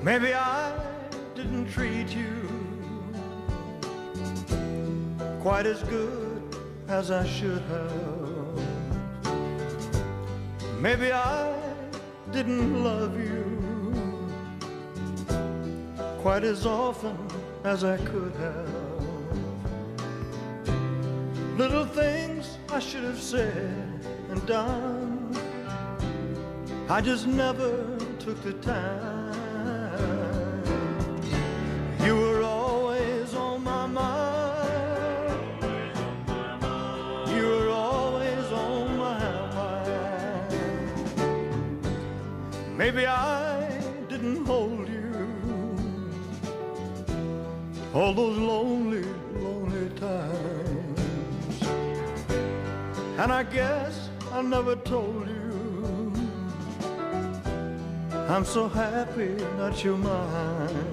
Maybe I didn't treat you quite as good as I should have. Maybe I didn't love you quite as often as I could have. Little things I should have said and done, I just never took the time. You were always on my mind. You were always on my mind. Maybe I didn't hold you all those lonely, lonely times. And I guess I never told you I'm so happy that you're mine.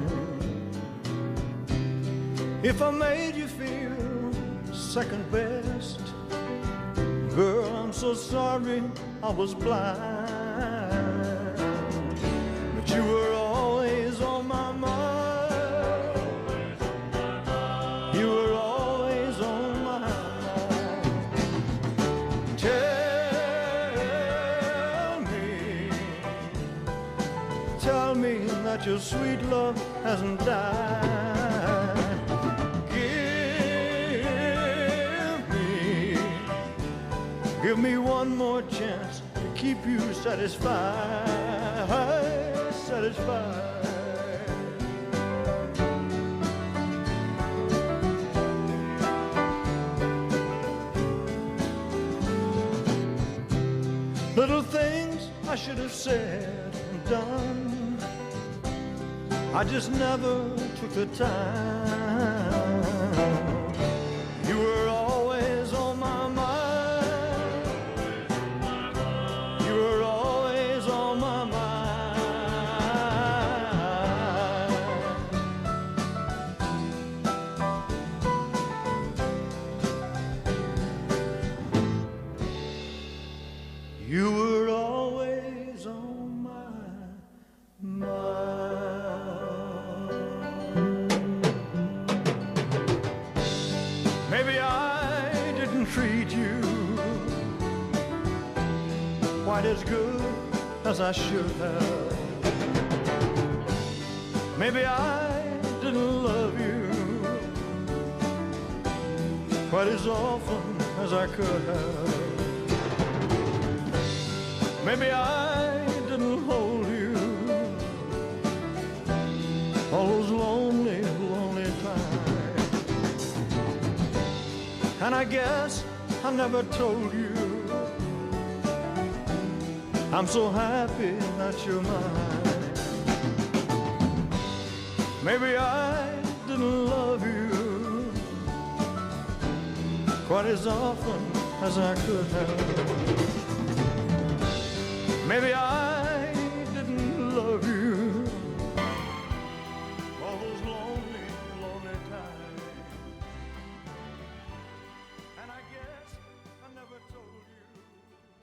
If I made you feel second best, girl, I'm so sorry I was blind. But you were always on my mind. You were always on my mind. Tell me that your sweet love hasn't died. Give me one more chance to keep you satisfied, satisfied. Little things I should have said and done, I just never took the time. You were always on my mind. You were always on my mind. You were always on my mind. Maybe I didn't treat you quite as good as I should have. Maybe I didn't love you quite as often as I could have. Maybe I didn't hold you all those lonely, lonely times. And I guess I never told you I'm so happy that you're mine. Maybe I didn't love you quite as often as I could have. Maybe I